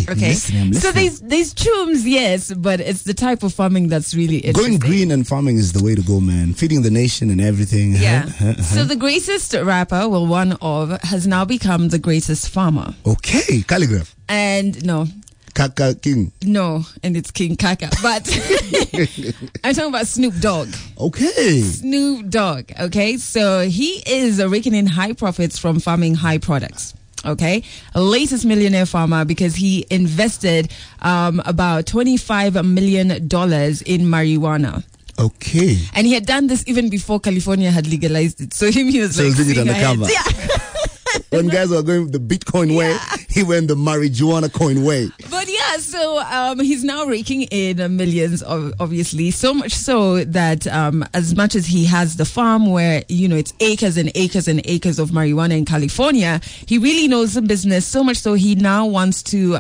Okay. I'm listening. So there's chums, yes, but it's the type of farming that's really interesting. Going green and farming is the way to go, man. Feeding the nation and everything. Yeah. So the greatest rapper, one of, has now become the greatest farmer. Okay. Calligraph. And no. Kaka King. No, and it's King Kaka. But I'm talking about Snoop Dogg. Okay. Snoop Dogg. Okay. So he is raking in high profits from farming high products. Okay. Latest millionaire farmer because he invested about $25 million in marijuana. Okay. And he had done this even before California had legalized it. So he was like, did it undercover. Yeah. When guys were going the Bitcoin way, he went the marijuana coin way. But yeah, so he's now raking in millions, obviously. So much so that as much as he has the farm where, it's acres and acres and acres of marijuana in California, he really knows the business. So much so he now wants to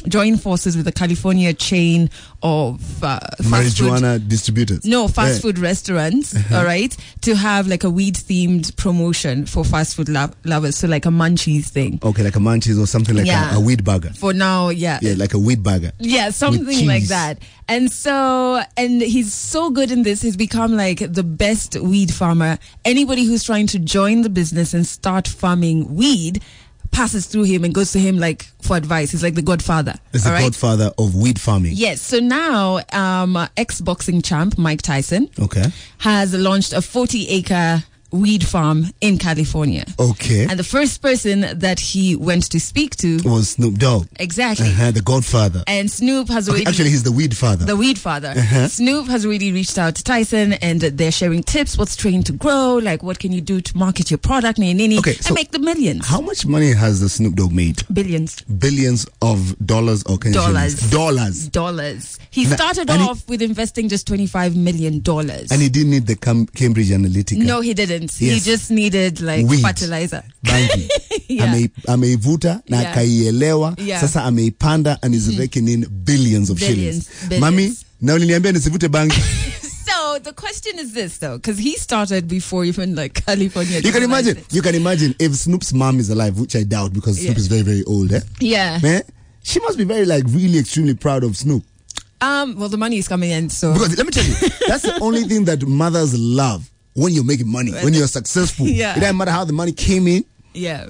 join forces with the California chain of marijuana distributors. No, fast food restaurants, all right, to have like a weed-themed promotion for fast food lovers. So like a munchies thing. Okay, like a munchies or something like a weed burger. For now, yeah. Yeah, like a weed burger. Yeah, something like that. And he's so good in this, he's become like the best weed farmer. Anybody who's trying to join the business and start farming weed passes through him and goes to him like for advice. He's like the godfather. It's the godfather of weed farming. Yes. So now ex-boxing champ Mike Tyson has launched a 40-acre weed farm in California. Okay. And the first person that he went to speak to was Snoop Dogg. Exactly. The godfather. And Snoop has already... Actually, he's the weed father. The weed father. Snoop has already reached out to Tyson and they're sharing tips, what's trying to grow, like what can you do to market your product, and make the millions. How much money has the Snoop Dogg made? Billions. Billions of dollars or Dollars. He started off with investing just $25 million. And he didn't need the Cambridge Analytica. No, he didn't. Yes. He just needed like weed. Fertilizer. Bangi. Ameivuta na akaielewa. Sasa ameipanda and is raking in billions of shillings. Mami, na uliniambia nisivute bangi. So the question is this though, because he started before even like California. You can imagine if Snoop's mom is alive, which I doubt because Snoop is very, very old. Yeah. She must be very really extremely proud of Snoop. Well, the money is coming in, so because let me tell you, that's the only thing that mothers love. When you're making money, when you're successful, it doesn't matter how the money came in. Yeah,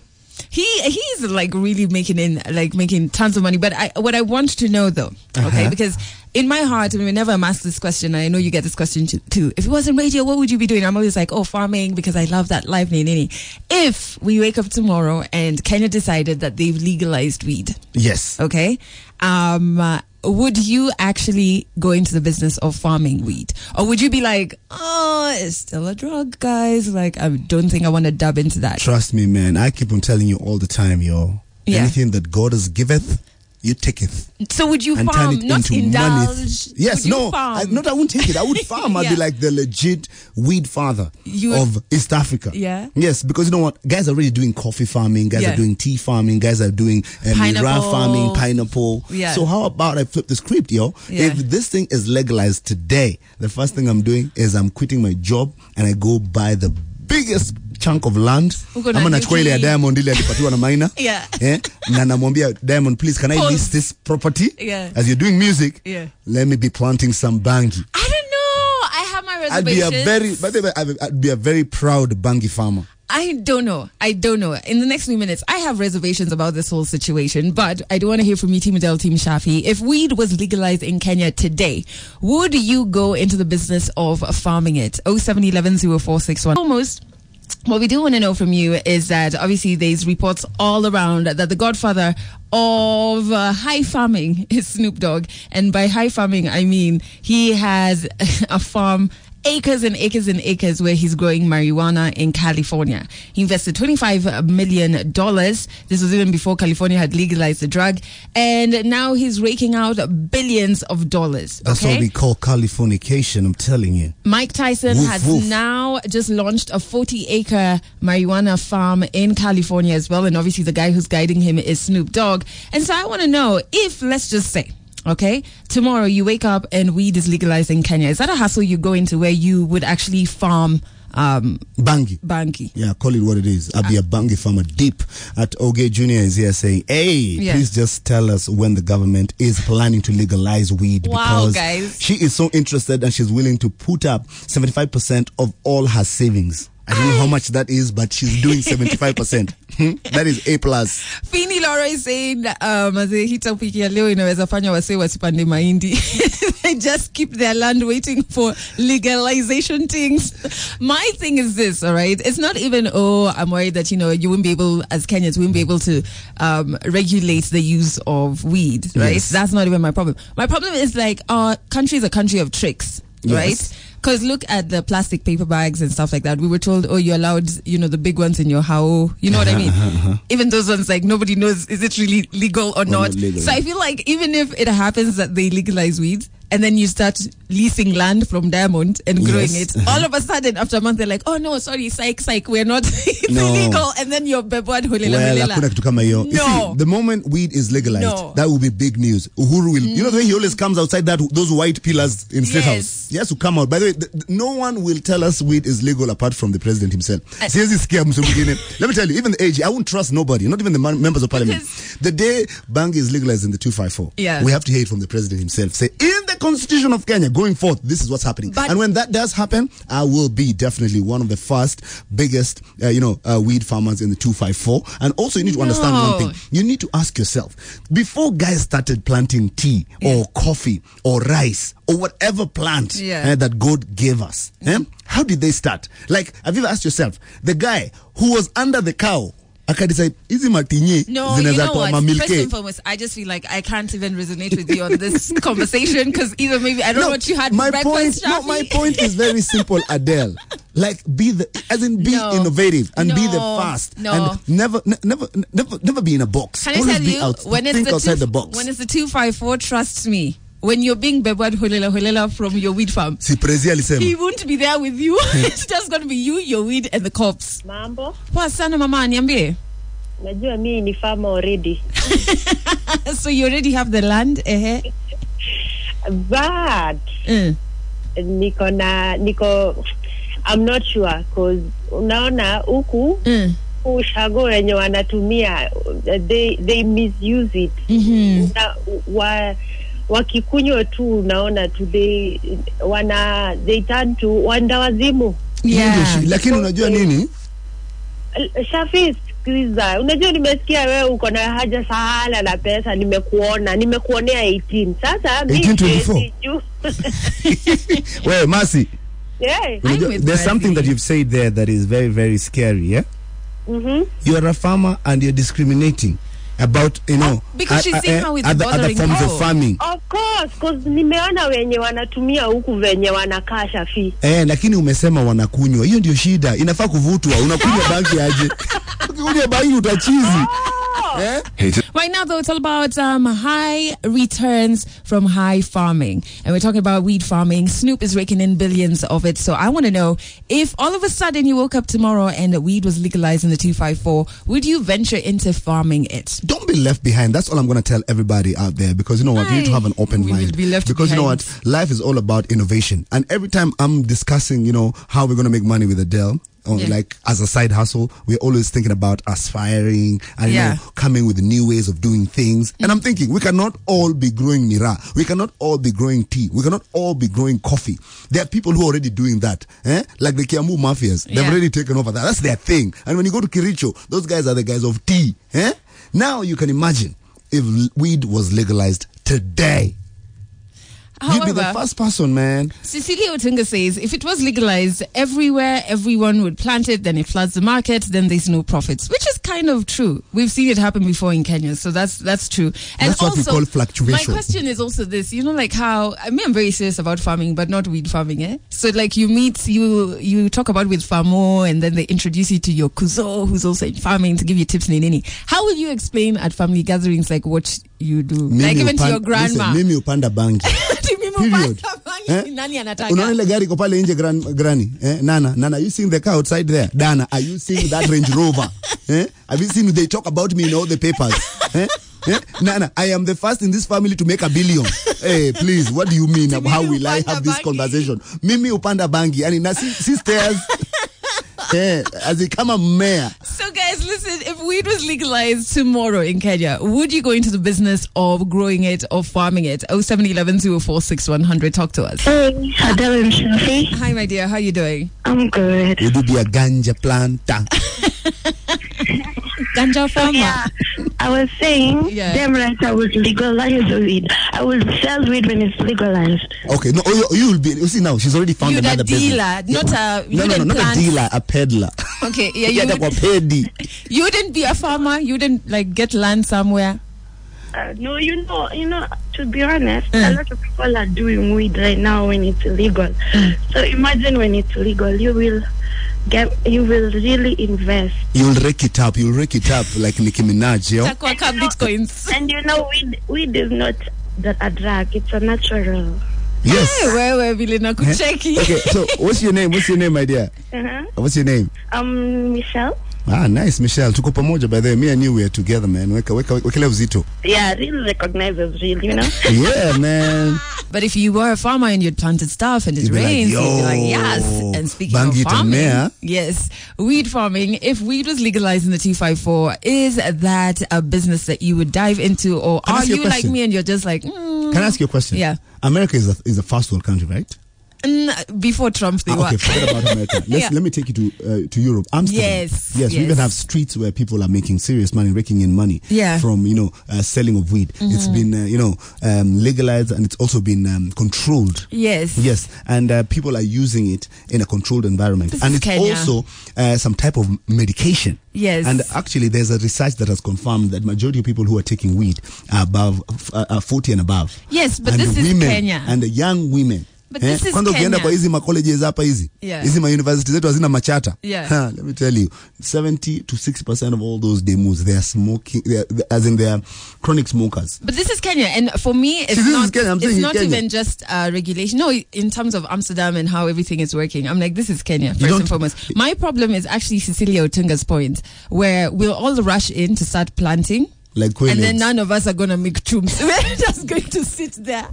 he's like really making tons of money. But what I want to know though, because in my heart, whenever I'm asked this question, I know you get this question too. If it wasn't radio, what would you be doing? I'm always like, farming, because I love that life. If we wake up tomorrow and Kenya decided that they've legalized weed, yes, okay, would you actually go into the business of farming weed? Or would you be like, it's still a drug, guys? Like, I don't think I want to dab into that. Trust me, man. I keep on telling you all the time, yo. Yeah. Anything that God has giveth, you taketh. So would you farm, not indulge? Yes, I wouldn't take it. I would farm. I'd be like the legit weed father of East Africa. Yeah. Yes, because you know what? Guys are already doing coffee farming. Guys are doing tea farming. Guys are doing mirror farming, pineapple. Yeah. So how about I flip the script, yo? Yeah. If this thing is legalized today, the first thing I'm doing is I'm quitting my job and I go buy the biggest chunk of land. Ama nachukua ile ya Diamond ile alipatiwa na Maina. Na namwambia Diamond, please can I lease this property? As you're doing music, let me be planting some bangi. I don't know. I have my reservations. I'd be a very proud bangi farmer. I don't know. In the next few minutes, I have reservations about this whole situation, but I do want to hear from you, Team Adele, Team Shafi. If weed was legalized in Kenya today, would you go into the business of farming it? 0711 0461. Almost. What we do want to know from you is that obviously there's reports all around that the godfather of high farming is Snoop Dogg. And by high farming, I mean he has a farm, acres and acres and acres, where he's growing marijuana in California. He invested $25 million. This was even before California had legalized the drug. And now he's raking out billions of dollars. That's what we call Californication, I'm telling you. Mike Tyson has now just launched a 40-acre marijuana farm in California as well. And obviously the guy who's guiding him is Snoop Dogg. And so I want to know if, let's just say, tomorrow you wake up and weed is legalized in Kenya. Is that a hustle you go into where you would actually farm Bangi. Yeah, call it what it is. I'll be a bangi farmer. Deep at Ogot Jr. is here saying, hey, please just tell us when the government is planning to legalize weed. Wow, because guys. She is so interested and she's willing to put up 75% of all her savings. I don't know how much that is, but she's doing 75%. That is A+. Fini Laura is saying, hii topic ya leo inaweza fanya wase wasipande mahindi. They just keep their land waiting for legalization things. My thing is this, all right? It's not even, I'm worried that, you won't be able, as Kenyans, we won't be able to regulate the use of weed, right? Yes. That's not even my problem. My problem is like, our country is a country of tricks, right? Because look at the plastic paper bags and stuff like that. We were told, you're allowed, the big ones in your house. You know what I mean? Even those ones, like, nobody knows, is it really legal or not? So I feel like even if it happens that they legalize weed, and then you start leasing land from Diamond and growing it. All of a sudden, after a month, they're like, oh no, sorry, psych, we're not, it's illegal. And then you're bebwad hulela. No. The moment weed is legalized, that will be big news. Uhuru will, you know the way he always comes outside those white pillars in State House? He has to come out. By the way, no one will tell us weed is legal apart from the president himself. Let me tell you, even the AG, I won't trust nobody, not even the members of parliament. The day bhang is legalized in the 254, we have to hear it from the president himself. Say, in the Constitution of Kenya, going forth, this is what's happening. And when that does happen, I will be definitely one of the first, biggest, weed farmers in the 254. And also, you need to understand one thing. You need to ask yourself, before guys started planting tea or coffee or rice or whatever plant that God gave us, how did they start? Like, have you ever asked yourself, the guy who was under the cow, decide, no, you know what? First and foremost, I just feel like I can't even resonate with you on this conversation because either maybe I don't know what you had for breakfast. My point is very simple, Adele. Like, be innovative and be the fast. And never be in a box. Can I tell you, when it's outside the box. When it's the 254, trust me. When you're being bebwad holela from your weed farm, he won't be there with you. It's just going to be you, your weed, and the cops. Mambo? Poa sana mama, niambie. Najua mimi ni farmer already. So you already have the land? But I'm not sure because unaona huku ushago wenye wanatumia they misuse it. Wakikunywa tu unaona today they turn to wandawazimu. Lakini unajua nini? Shafi, sikiliza. Unajua nimesikia wewe uko na haja sahala na pesa, nimekuonea 18. Sasa mimi Well, Mercy. There's something that you've said there that is very, very scary, yeah? You're a farmer and you're discriminating about, because she's seeing how it's other forms of farming. Of course, because nimeona wenye wanatumia huku venye wanakaa Shafi. Lakini umesema wanakunywa. Hiyo ndio shida. Inafaa kuvutwa. Unakunywa bangi aje? Ukinywa bangi utachizi. Right now, though, it's all about high returns from high farming. And we're talking about weed farming. Snoop is raking in billions of it. So I want to know, if all of a sudden you woke up tomorrow and weed was legalized in the 254, would you venture into farming it? Don't be left behind. That's all I'm going to tell everybody out there. Because you know what? You need to have an open mind. Because you know what? Life is all about innovation. And every time I'm discussing, how we're going to make money with Adele, like as a side hustle, we're always thinking about aspiring and coming with new ways of doing things. And I'm thinking, we cannot all be growing mira. We cannot all be growing tea. We cannot all be growing coffee. There are people who are already doing that. Like the Kiambu mafias. They've already taken over that. That's their thing. And when you go to Kiricho, those guys are the guys of tea. Now you can imagine if weed was legalized today. However, you'd be the first person, man. Cecilia Otunga says, if it was legalized everywhere, everyone would plant it, then it floods the market, then there's no profits, which is kind of true. We've seen it happen before in Kenya, so that's true. And that's what we call fluctuation. My question is also this, like how, I'm very serious about farming, but not weed farming, So like you talk about with Famo, and then they introduce you to your kuzo, who's also in farming, to give you tips. How will you explain at family gatherings like what you do? Like even to your grandma. Mimi upanda bangi. Period. Unaona ile gari ko pale nje granny, Nana, you seeing the car outside there? Dana, are you seeing that Range Rover? Have you seen they talk about me in all the papers? Nana, I am the first in this family to make $1 billion. Hey, please, what do you mean? How will I have this conversation? Mimi upanda bangi, and na sisters. As he come a mayor. So guys, listen, if weed was legalized tomorrow in Kenya, would you go into the business of growing it or farming it? 0711-046-100. Talk to us. Hey, Adele and Shafi. Hi, my dear. How are you doing? I'm good. Would you be a ganja planter? Ganja farmer. Yeah, I was saying, damn right, I would legalize the weed. I will sell weed when it's legalized. Okay, no, you will be. You see now, she's already found another dealer, business. Not not a dealer, a peddler. Okay, yeah, you wouldn't be a farmer. You wouldn't like get land somewhere. No, you know. To be honest, a lot of people are doing weed right now when it's illegal. So imagine when it's legal, you will really invest. You'll rake it up like Nicki Minaj, yo. Bitcoins. And weed is not a drug, it's a natural. Yes. Okay, so what's your name, my dear? What's your name? Michelle. Ah, nice, Michelle. Tuko pamoja, by the way. Me and you, we are together, man. Wekele uzito. Yeah, really recognize us, really, you know? Yeah, man. But if you were a farmer and you'd planted stuff and it rains, you'd be like, yes. And speaking of farming, yes, weed farming, if weed was legalized in the 254, is that a business that you would dive into? Or are you like me and you're just like, Can I ask you a question? Yeah. America is a first world country, right? Before Trump, they were. Okay, forget about America. Let me take you to Europe. Amsterdam. Yes. We even have streets where people are making serious money, raking in money from selling of weed. It's been legalized and it's also been controlled. Yes, and people are using it in a controlled environment, and it's also some type of medication. Yes, and actually, there's a research that has confirmed that majority of people who are taking weed are above 40 and above. Yes, but and this is Kenya, and the young women. But this is Kenya. Ukienda kwa hizi colleges hapa hizi ma university zetu hazina machata. Let me tell you, 70 to 60% of all those demos, they are smoking, they are chronic smokers. But this is Kenya, and for me it's not even just regulation. No, in terms of Amsterdam and how everything is working, I'm like, this is Kenya first and foremost. My problem is actually Cecilia Otunga's point, where we'll all rush in to start planting. And then none of us are going to make chums. We're just going to sit there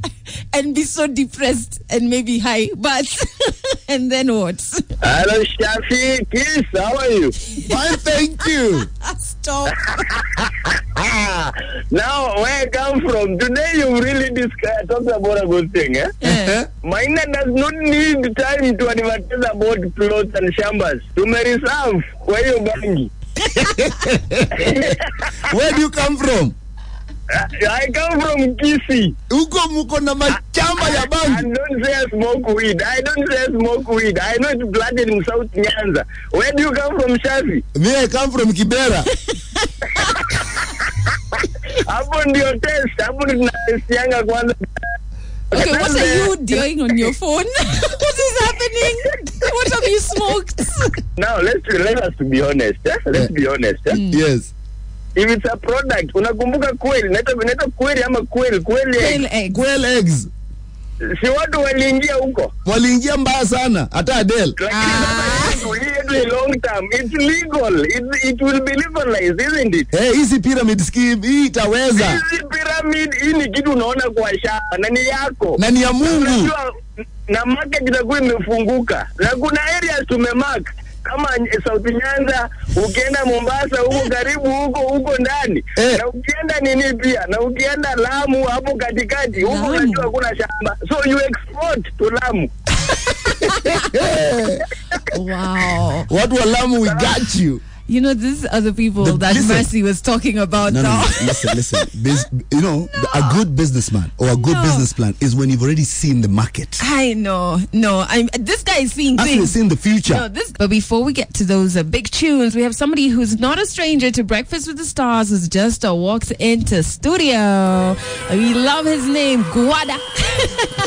and be so depressed and maybe high. But, and then what? Hello, Shafi. Kiss, how are you? Fine, thank you. Stop. Now, where I come from, today you really talked about a good thing. Miner does not need time to advertise about plots and shambas. To reserve where you bang. Where do you come from? I come from Kisi. Muko na machamba ya bangi. I don't say I smoke weed. I know it's planted in South Nyanza. Where do you come from, Shafi? Me, I come from Kibera. Hapo ndio test. Hapo tunasianga kwanza. Okay, what are you doing on your phone? What is happening? What have you smoked? Now, let us be honest. Let's be honest. Yes. If it's a product, unakumbuka kweli, naita kweli ama quail eggs. Si watu waliingia huko. Waliingia mbaya sana, hata Adele. A long term, it's legal. It will be legalized, isn't it? Hizi pyramid scheme hii itaweza. Hizi pyramid hii ni kitu unaona kwa shamba na ni yako. Na ni ya Mungu. Na market itakuwa imefunguka. Na kuna areas tumemark kama South Nyanza, ukienda Mombasa huko karibu huko ndani. Na ukienda nini pia, na ukienda Lamu hapo katikati, huko unajua kuna shamba. So you export to Lamu. Wow. What will Lamu, we got you. You know, these are the people that Mercy was talking about now. Listen. A good businessman or a good business plan is when you've already seen the market. I know. No, this guy is seeing things. Seeing the future. No, but before we get to those big tunes, we have somebody who's not a stranger to Breakfast with the Stars, who's just walked into studio. We love his name, Gwada.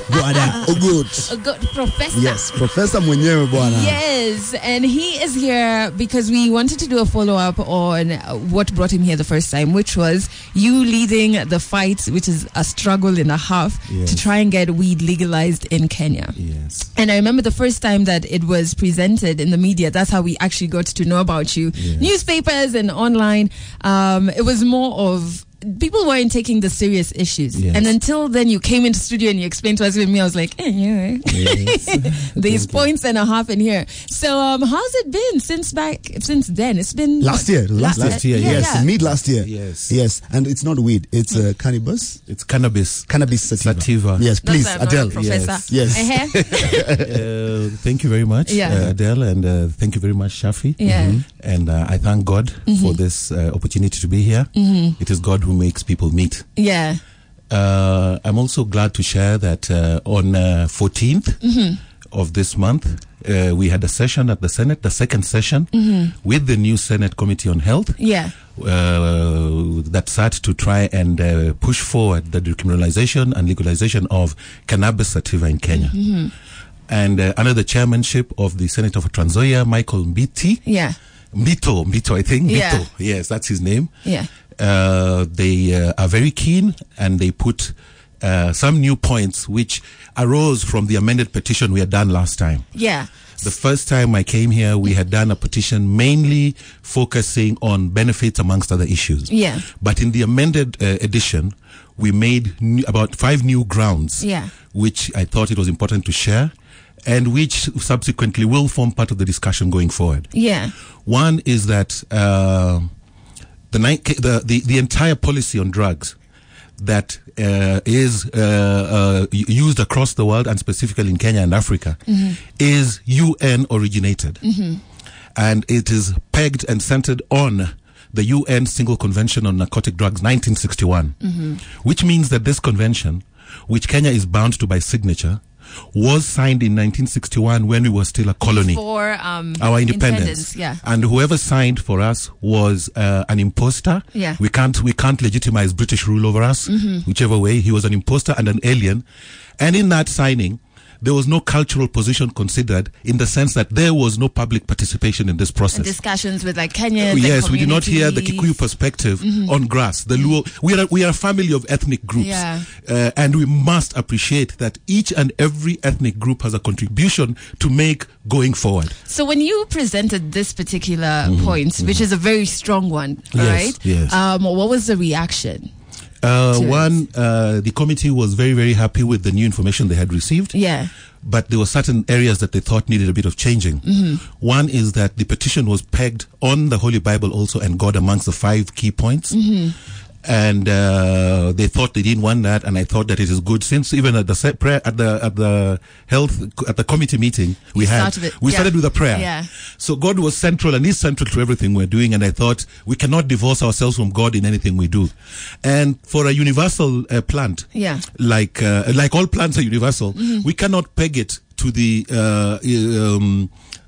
Gwada Ogot. Ogot, Professor. Yes, Professor mwenyewe bwana. Yes, and he is here because we wanted to do a follow-up on what brought him here the first time, which was you leading the fight, which is a struggle and a half, to try and get weed legalized in Kenya. Yes. And I remember the first time that it was presented in the media, that's how we actually got to know about you. Newspapers and online. It was more of people weren't taking the serious issues. Yes. And until then, you came into studio and you explained to us with me. I was like, yeah. Yes. There's points and a half in here. So, how's it been since then? It's been last year. Last year. Yes, mid last year. Yes. And it's not weed. It's cannabis. It's cannabis. Cannabis sativa. Yes, please, Adele. Professor. Yes. Thank you very much, Adele, and thank you very much, Shafi. Yeah. And I thank God for this opportunity to be here. It is God who makes people meet. Yeah. I'm also glad to share that on 14th of this month, we had a session at the Senate, the second session, with the new Senate Committee on Health. Yeah. That sat to try and push forward the decriminalization and legalization of cannabis sativa in Kenya. And under the chairmanship of the Senator for Trans Nzoia, Michael Mbiti. Yeah. Mbito, I think. Yeah. Mbito. Yes, that's his name. Yeah. They are very keen, and they put some new points which arose from the amended petition we had done last time. Yeah. The first time I came here, we had done a petition mainly focusing on benefits amongst other issues. Yeah. But in the amended edition, we made about 5 new grounds, which I thought it was important to share, and which subsequently will form part of the discussion going forward. Yeah. One is that the entire policy on drugs that is used across the world and specifically in Kenya and Africa is UN originated. And it is pegged and centered on the UN Single Convention on Narcotic Drugs 1961, which means that this convention, which Kenya is bound to by signature, was signed in 1961 when we were still a colony. For our independence. Yeah. And whoever signed for us was an imposter. Yeah. We can't legitimize British rule over us, whichever way. He was an imposter and an alien. And in that signing, there was no cultural position considered, in the sense that there was no public participation in this process. And discussions with like Kenyans. Yes, we did not hear the Kikuyu perspective on grass. The Luo, we are a family of ethnic groups, and we must appreciate that each and every ethnic group has a contribution to make going forward. So when you presented this particular point, which is a very strong one, right? Yes. What was the reaction? The committee was very, very happy with the new information they had received. Yeah. But there were certain areas that they thought needed a bit of changing. One is that the petition was pegged on the Holy Bible also and God amongst the 5 key points. And they thought they didn't want that, and I thought that it is good, since even at the prayer at the committee meeting we started with a prayer. Yeah. So God was central and is central to everything we're doing, and I thought we cannot divorce ourselves from God in anything we do. And for a universal plant, like all plants are universal, we cannot peg it to the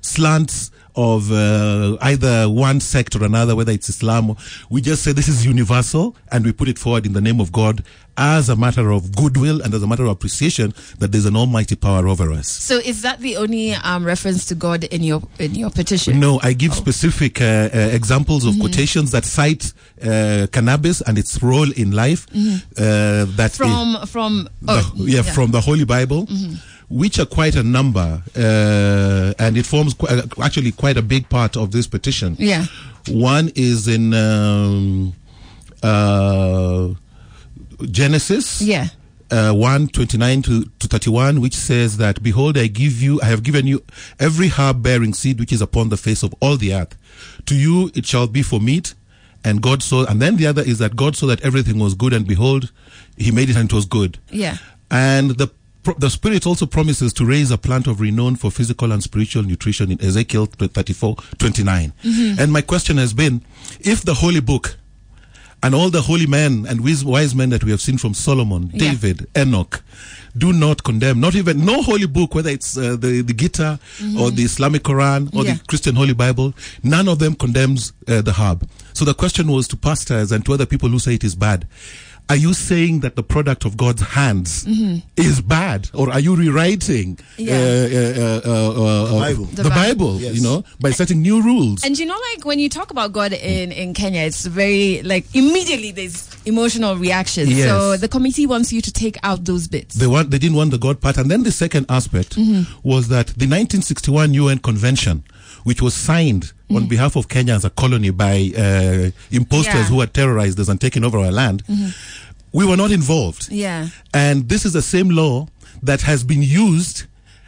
slants of either one sect or another, whether it's Islam. We just say this is universal, and we put it forward in the name of God as a matter of goodwill and as a matter of appreciation that there's an almighty power over us. So is that the only reference to God in your petition? No, I give specific examples of quotations that cite cannabis and its role in life. From the Holy Bible. Which are quite a number, and it forms actually quite a big part of this petition. Yeah. One is in Genesis 1:29 to 31, which says that, "Behold, I have given you every herb bearing seed which is upon the face of all the earth. To you it shall be for meat." And God saw, and then the other is that God saw that everything was good, and behold, He made it and it was good. Yeah. And the Spirit also promises to raise a plant of renown for physical and spiritual nutrition in Ezekiel 34:29. And my question has been, if the Holy Book and all the holy men and wise men that we have seen from Solomon, David, Enoch, do not condemn, no holy book, whether it's the Gita or the Islamic Quran or the Christian Holy Bible, none of them condemns the herb. So the question was to pastors and to other people who say it is bad. Are you saying that the product of God's hands is bad, or are you rewriting the Bible? Yes. You know, by setting new rules. And you know, like when you talk about God in Kenya, it's very like immediately there's emotional reaction. Yes. So the committee wants you to take out those bits. They didn't want the God part, and then the second aspect was that the 1961 UN Convention, which was signed on behalf of Kenya as a colony by imposters who had terrorized us and taken over our land, we were not involved. Yeah. And this is the same law that has been used.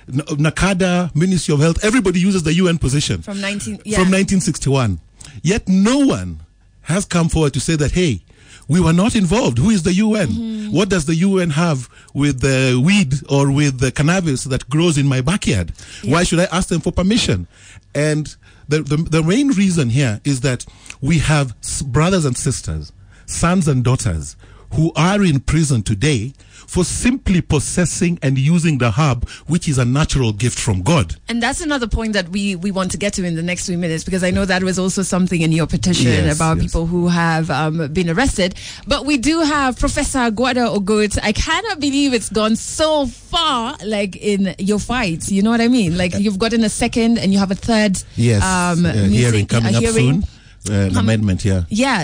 NACADA, Ministry of Health, everybody uses the UN position from 1961. Yet no one has come forward to say that, hey, we were not involved. Who is the UN? What does the UN have with the weed or with the cannabis that grows in my backyard? Why should I ask them for permission? And the main reason here is that we have brothers and sisters, sons and daughters who are in prison today for simply possessing and using the herb, which is a natural gift from God. And that's another point that we want to get to in the next 3 minutes, because I know that was also something in your petition about people who have been arrested. But we do have Professor Gwada Ogot. I cannot believe it's gone so far, like in your fights. You know what I mean? Like you've gotten a second and you have a third hearing coming up soon. Amendment,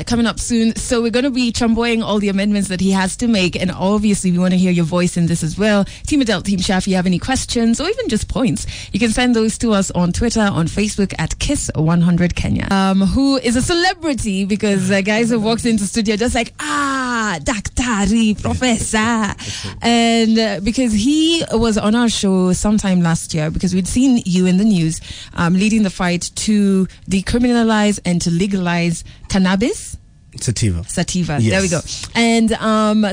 coming up soon. So we're going to be chumboying all the amendments that he has to make, and obviously we want to hear your voice in this as well. Team Adele, Team Shafi, if you have any questions or even just points, you can send those to us on Twitter, on Facebook at Kiss100 Kenya. Who is a celebrity, because guys have walked into studio just like, Daktari, Professor. And because he was on our show sometime last year, because we'd seen you in the news leading the fight to decriminalize and to legalize cannabis. Sativa. Yes. There we go. And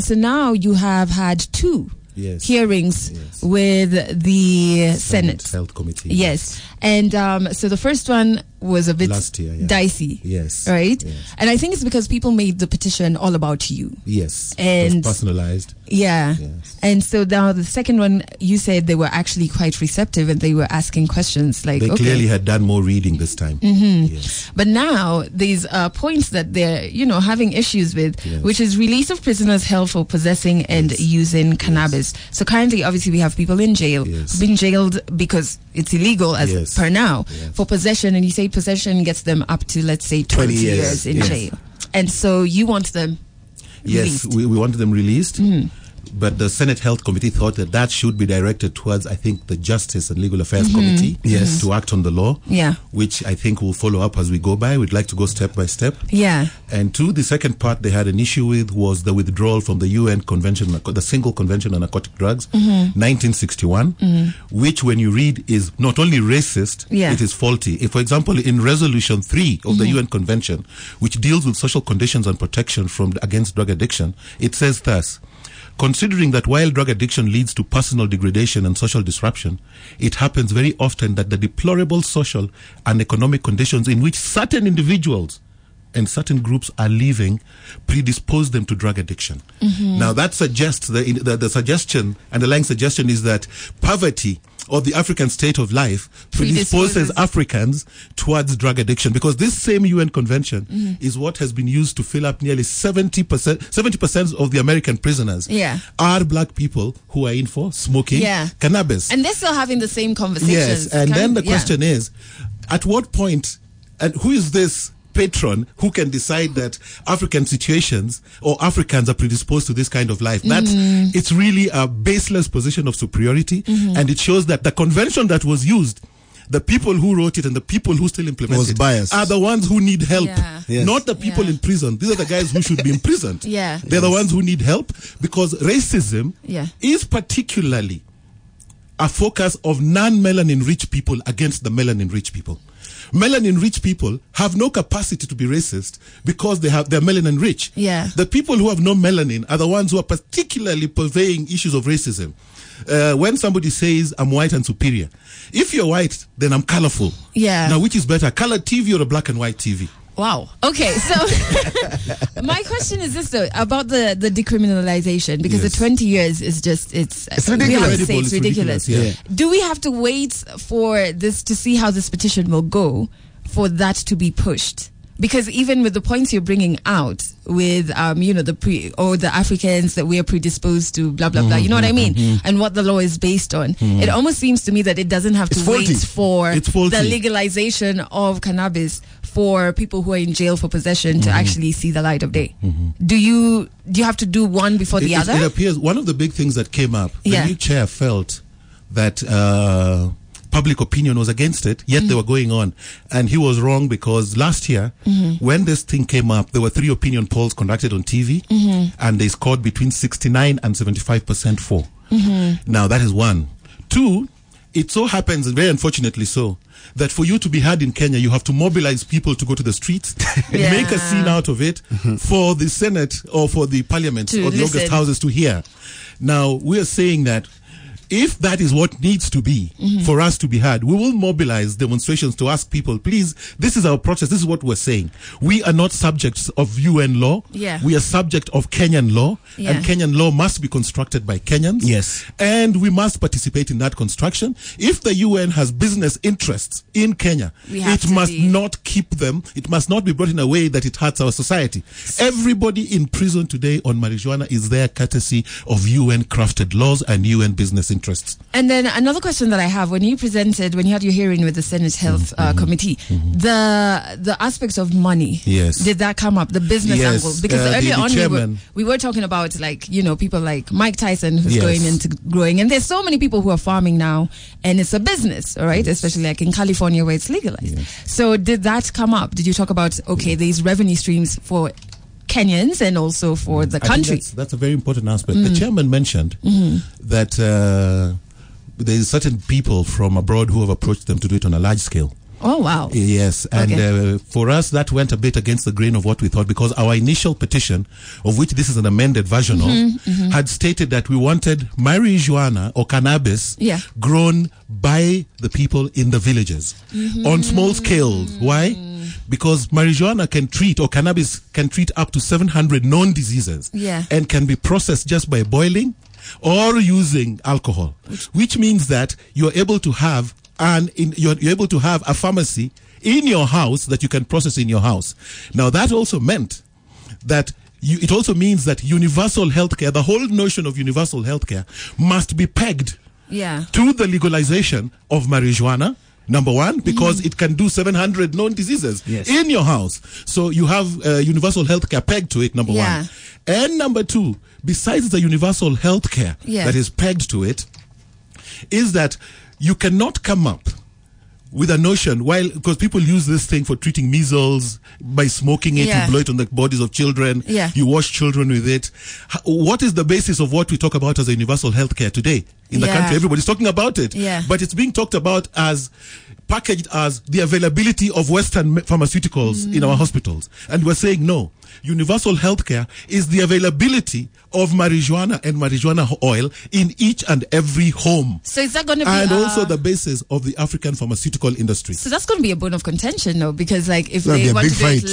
so now you have had two hearings with the Senate Health Committee. Yes. And so the first one was a bit last year, dicey. Yes. Right? Yes. And I think it's because people made the petition all about you. Yes. And it was personalized. Yeah. Yes. And so now the second one, you said they were actually quite receptive and they were asking questions like, they clearly had done more reading this time. Yes. But now there's points that they're, having issues with, which is release of prisoners held for possessing and using cannabis. So currently, obviously, we have people in jail who've been jailed because it's illegal as per now for possession. And you say possession gets them up to, let's say, 20 years in jail. And so you want them released. Yes, we want them released. But the Senate Health Committee thought that should be directed towards, I think, the Justice and Legal Affairs Committee to act on the law, which I think will follow up as we go by. We'd like to go step by step. Yeah. And two, the second part they had an issue with was the withdrawal from the UN Convention, the Single Convention on Narcotic Drugs, 1961, which when you read is not only racist, it is faulty. If, for example, in Resolution 3 of the UN Convention, which deals with social conditions and protection against drug addiction, it says thus: considering that while drug addiction leads to personal degradation and social disruption, it happens very often that the deplorable social and economic conditions in which certain individuals and certain groups are living predispose them to drug addiction. Now that suggests, the suggestion, underlying suggestion is that poverty or the African state of life predisposes Africans towards drug addiction, because this same UN convention is what has been used to fill up nearly 70% of the American prisoners are black people who are in for smoking cannabis. And they're still having the same conversations. Yes, and then the question is, at what point, and who is this patron who can decide that African situations or Africans are predisposed to this kind of life? It's really a baseless position of superiority, and it shows that the convention that was used, the people who wrote it and the people who still implement it are the ones who need help, not the people in prison. These are the guys who should be imprisoned. They're the ones who need help, because racism is particularly a focus of non-melanin rich people against the melanin rich people. Melanin rich people have no capacity to be racist because they're melanin rich. The people who have no melanin are the ones who are particularly purveying issues of racism. When somebody says, I'm white and superior, if you're white, then I'm colorful. Now, which is better, color TV or a black and white TV? Wow. Okay. So my question is this though, about the decriminalization, because the 20 years is just, it's ridiculous. It's ridiculous. Do we have to wait for this to see how this petition will go for that to be pushed? Because even with the points you're bringing out with, the Africans that we are predisposed to, blah, blah, blah, you know what I mean? And what the law is based on. It almost seems to me that it doesn't have to wait for the legalization of cannabis for people who are in jail for possession to actually see the light of day. Do you have to do one before the other? It appears one of the big things that came up, the new chair felt that public opinion was against it, yet they were going on. And he was wrong, because last year, when this thing came up, there were 3 opinion polls conducted on TV, and they scored between 69 and 75% for. Now, that is one. 2, it so happens, and very unfortunately so, that for you to be heard in Kenya, you have to mobilize people to go to the streets, make a scene out of it, for the Senate or for the Parliament or the August houses to hear. Now, we are saying that if that is what needs to be for us to be heard, we will mobilize demonstrations to ask people, please, this is our protest, this is what we're saying. We are not subjects of UN law. We are subject of Kenyan law, and Kenyan law must be constructed by Kenyans. And we must participate in that construction. If the UN has business interests in Kenya, it must not keep them, it must not be brought in a way that it hurts our society. Everybody in prison today on marijuana is there courtesy of UN crafted laws and UN business interests. And then another question that I have, when you had your hearing with the Senate Health Committee, the aspects of money, did that come up, the business angle? Because earlier on we were talking about, like, people like Mike Tyson who's going into growing, and there's so many people who are farming now, and it's a business, all right, especially like in California where it's legalized. So did that come up? Did you talk about, these revenue streams for Kenyans and also for the country? That's a very important aspect. The chairman mentioned that there's certain people from abroad who have approached them to do it on a large scale. Oh, wow. Yes. And for us, that went a bit against the grain of what we thought, because our initial petition, of which this is an amended version of, had stated that we wanted marijuana or cannabis grown by the people in the villages on small scale. Why? Because marijuana can treat, or cannabis can treat, up to 700 known diseases, and can be processed just by boiling or using alcohol, which means that you're able to have you're able to have a pharmacy in your house that you can process in your house. Now, that also meant that it also means that universal healthcare, the whole notion of universal healthcare, must be pegged to the legalization of marijuana. Number one, because it can do 700 known diseases in your house. So you have universal healthcare pegged to it, number one. And number two, besides the universal healthcare that is pegged to it, is that you cannot come up with a notion, because people use this thing for treating measles by smoking it, you blow it on the bodies of children, you wash children with it. What is the basis of what we talk about as a universal healthcare today in the country? Everybody's talking about it, but it's being talked about as packaged as the availability of Western pharmaceuticals in our hospitals. And we're saying no. Universal healthcare is the availability of marijuana and marijuana oil in each and every home. So is that going to be also the basis of the African pharmaceutical industry? So that's going to be a bone of contention, though, because like if they want to do it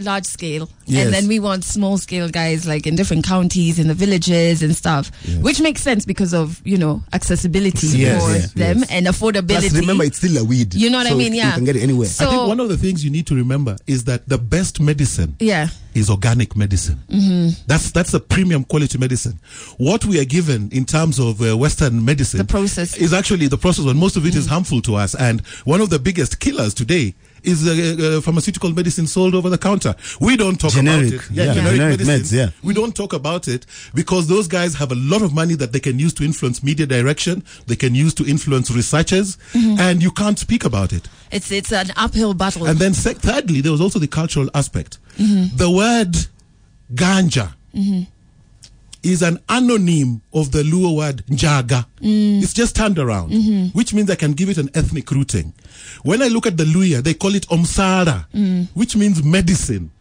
large scale, and then we want small scale guys like in different counties, in the villages and stuff, which makes sense because of accessibility for them and affordability. Plus, remember, it's still a weed. You know what I mean? You can get it anywhere. So, I think one of the things you need to remember is that the best medicine is organic medicine. That's a premium quality medicine. What we are given in terms of Western medicine, the process is actually the process, and most of it is harmful to us. And one of the biggest killers today is pharmaceutical medicine sold over the counter. We don't talk about it. Generic medicine. We don't talk about it because those guys have a lot of money that they can use to influence media direction. They can use to influence researchers, and you can't speak about it. It's an uphill battle. And then thirdly, there was also the cultural aspect. The word ganja is an anonym of the Luo word njaga. It's just turned around, which means I can give it an ethnic rooting. When I look at the Luya, they call it omsara, which means medicine.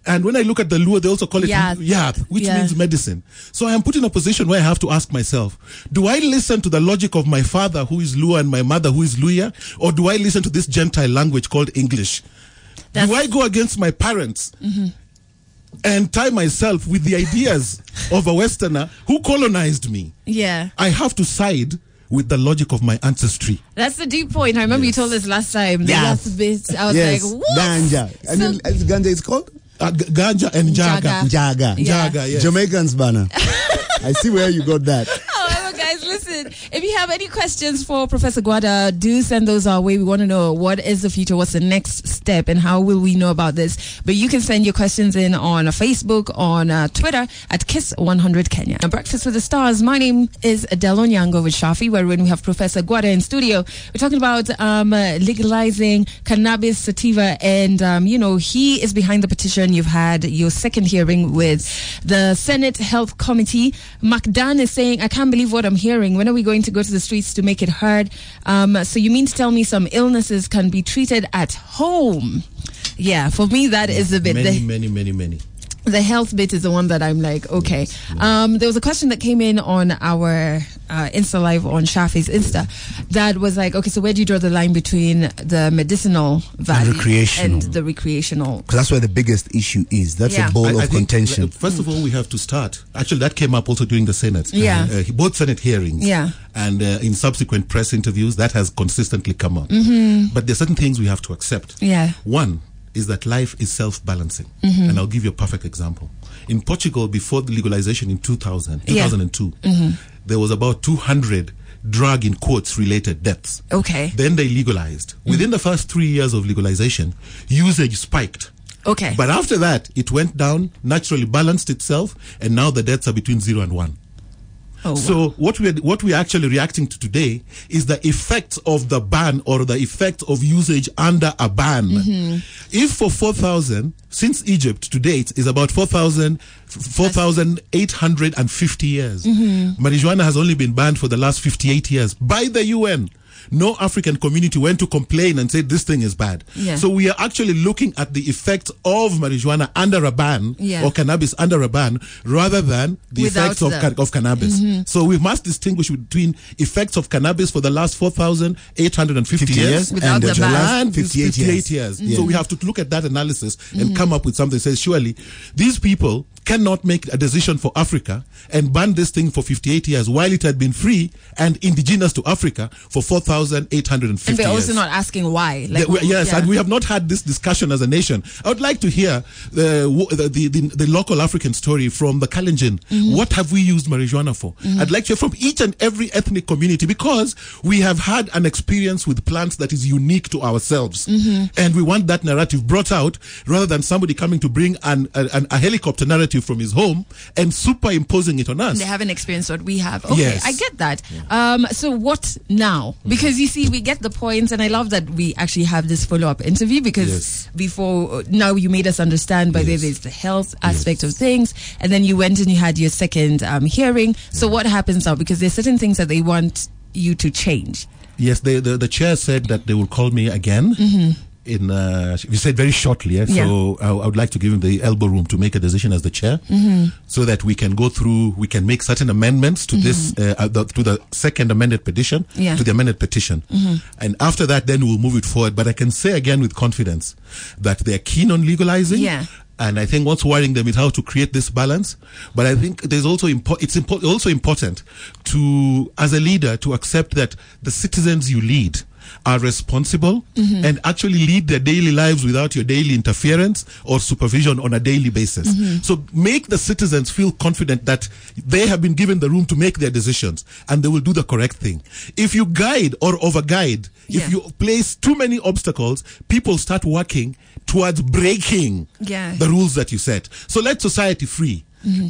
And when I look at the Luo, they also call it yath, which means medicine. So I am put in a position where I have to ask myself, do I listen to the logic of my father who is Luo and my mother who is Luya, or do I listen to this Gentile language called English? Do I go against my parents and tie myself with the ideas of a Westerner who colonized me? I have to side with the logic of my ancestry. That's the deep point. I remember you told us last time. Yes. I was like, what? Ganja. And then ganja is called? Ganja and jaga. Jaga, yes. Jamaicans, banner. I see where you got that. However, guys, listen, If you have any questions for Professor Gwada, do send those our way. We want to know what is the future, what's the next step, and how will we know about this. But you can send your questions in on Facebook, on Twitter at Kiss100 Kenya. Breakfast with the Stars. My name is Adele Onyango with Shafi, wherein we have Professor Gwada in studio. We're talking about legalizing cannabis sativa, and he is behind the petition. You've had your second hearing with the Senate Health Committee. McDan is saying, I can't believe what I'm hearing. When are we going to go to the streets to make it heard? So you mean to tell me some illnesses can be treated at home? Yeah, for me that is a bit... Many. The health bit is the one that I'm like, okay. There was a question that came in on our Insta Live on Shafi's Insta that was like, okay, so where do you draw the line between the medicinal value and the recreational? Because that's where the biggest issue is. That's a ball of contention. First of all, we have to start. Actually, that came up also during the Senate. Yeah. Both Senate hearings. Yeah. And in subsequent press interviews, that has consistently come up. Mm-hmm. But there are certain things we have to accept. Yeah. One is that life is self-balancing. Mm-hmm. And I'll give you a perfect example. In Portugal, before the legalization in 2002, there was about 200 drug, in quotes, related deaths. Okay. Then they legalized. Within the first 3 years of legalization, usage spiked. Okay. But after that, it went down, naturally balanced itself, and now the deaths are between 0 and 1. Oh, so what we're actually reacting to today is the effects of the ban, or the effects of usage under a ban. Mm-hmm. If for 4,000, since Egypt to date is about 4,850 years, marijuana has only been banned for the last 58 years by the UN. No African community went to complain and said this thing is bad. Yeah. So we are actually looking at the effects of marijuana under a ban, or cannabis under a ban, rather than the effects of cannabis. Mm-hmm. So we must distinguish between effects of cannabis for the last 4,850 years and the last 58 years. Mm-hmm. So we have to look at that analysis and come up with something that says, surely these people cannot make a decision for Africa and ban this thing for 58 years while it had been free and indigenous to Africa for 4,850 years. And we're also not asking why. Like, and we have not had this discussion as a nation. I would like to hear the local African story from the Kalenjin. Mm-hmm. What have we used marijuana for? Mm-hmm. I'd like to hear from each and every ethnic community, because we have had an experience with plants that is unique to ourselves. Mm-hmm. And we want that narrative brought out, rather than somebody coming to bring a helicopter narrative from his home and superimposing it on us. They haven't experienced what we have. Okay, yes. I get that. Yeah. So what now? Because you see, we get the points, and I love that we actually have this follow-up interview, because before now you made us understand by there's the health aspect of things, and then you went and you had your second hearing. So what happens now? Because there's certain things that they want you to change. Yes, the chair said that they will call me again. Mm-hmm. We said very shortly, so I would like to give him the elbow room to make a decision as the chair, so that we can go through, we can make certain amendments to this, to the second amended petition, to the amended petition. And after that, then we'll move it forward. But I can say again with confidence that they're keen on legalizing. Yeah. And I think what's worrying them is how to create this balance. But I think there's also also important to, as a leader, to accept that the citizens you lead are responsible and actually lead their daily lives without your daily interference or supervision on a daily basis. So make the citizens feel confident that they have been given the room to make their decisions and they will do the correct thing. If you guide or overguide, if you place too many obstacles, people start working towards breaking the rules that you set. So let society free.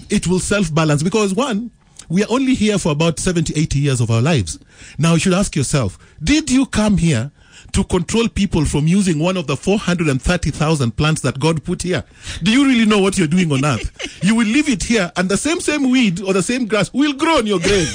It will self-balance, because one, we are only here for about 70, 80 years of our lives. Now you should ask yourself, did you come here to control people from using one of the 430,000 plants that God put here? Do you really know what you're doing on earth? You will leave it here, and the same weed or the same grass will grow on your grave.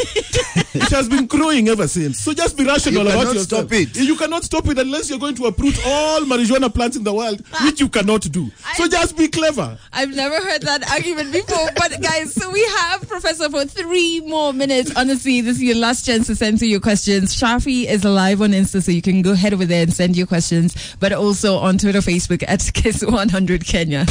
It has been growing ever since. So just be rational about yourself. You cannot stop it unless you're going to uproot all marijuana plants in the world, which you cannot do. So just be clever. I've never heard that argument before. But guys, so we have Professor for 3 more minutes. Honestly, this is your last chance to send through your questions. Shafi is live on Insta, so you can go ahead over there and send your questions, but also on Twitter, Facebook at Kiss100 Kenya.